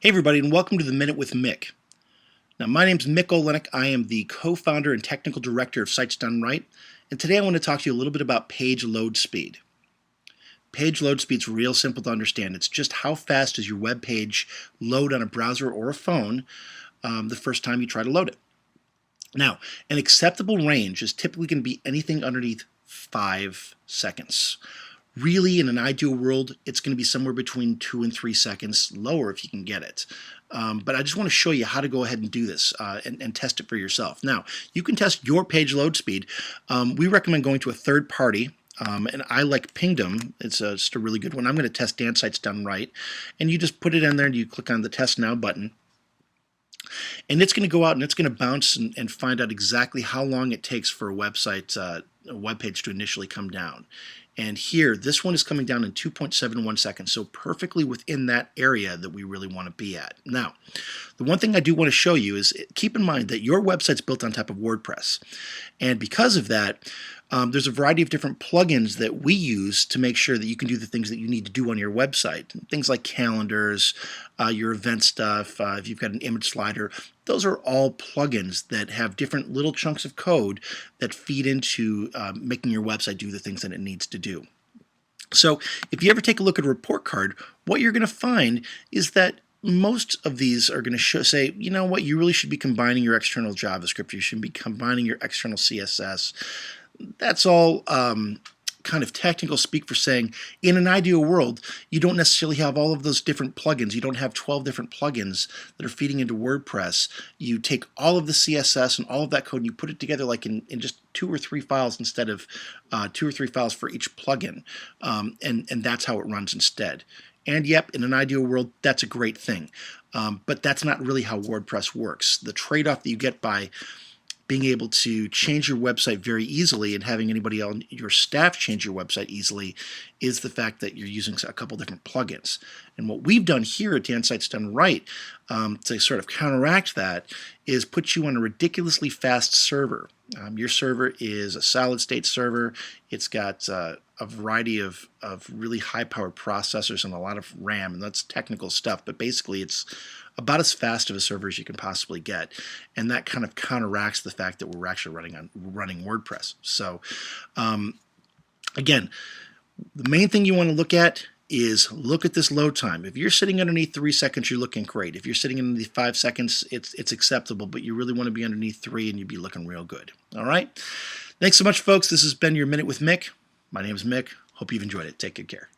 Hey everybody, and welcome to the Minute with Mick. Now my name's Mick Olinik. I am the co-founder and technical director of Sites Done Right, and today I want to talk to you a little bit about page load speed. Page load speed is real simple to understand. It's just how fast does your web page load on a browser or a phone the first time you try to load it. Now, an acceptable range is typically going to be anything underneath 5 seconds. Really, in an ideal world, it's going to be somewhere between 2 and 3 seconds lower if you can get it. But I just want to show you how to go ahead and do this and test it for yourself. Now, you can test your page load speed. We recommend going to a third party. And I like Pingdom. It's just a really good one. I'm going to test DanceSitesDoneRight. And you just put it in there and you click on the Test Now button. And it's going to go out and it's going to bounce and find out exactly how long it takes for a website, a web page to initially come down. And here, this one is coming down in 2.71 seconds, so perfectly within that area that we really want to be at. Now, the one thing I do want to show you is keep in mind that your website's built on top of WordPress. And because of that, there's a variety of different plugins that we use to make sure that you can do the things that you need to do on your website. Things like calendars, your event stuff, if you've got an image slider. Those are all plugins that have different little chunks of code that feed into making your website do the things that it needs to do. So if you ever take a look at a report card, what you're going to find is that most of these are going to say, you know what, you really should be combining your external JavaScript, you should be combining your external CSS. That's all kind of technical speak for saying in an ideal world, you don't necessarily have all of those different plugins. You don't have 12 different plugins that are feeding into WordPress. You take all of the CSS and all of that code and you put it together like in just 2 or 3 files instead of 2 or 3 files for each plugin. And that's how it runs instead. And yep, in an ideal world, that's a great thing. But that's not really how WordPress works. The trade-off that you get by being able to change your website very easily and having anybody on your staff change your website easily is the fact that you're using a couple different plugins. And what we've done here at DanceSitesDoneRight to sort of counteract that is put you on a ridiculously fast server. Your server is a solid-state server. It's got a variety of really high-powered processors and a lot of RAM, and that's technical stuff, but basically it's about as fast of a server as you can possibly get, and that kind of counteracts the fact that we're actually running WordPress. So again, the main thing you want to look at is look at this load time. If you're sitting underneath 3 seconds, you're looking great. If you're sitting underneath 5 seconds, it's acceptable, but you really want to be underneath 3 and you'd be looking real good. All right? Thanks so much, folks. This has been your Minute with Mick. My name is Mick. Hope you've enjoyed it. Take good care.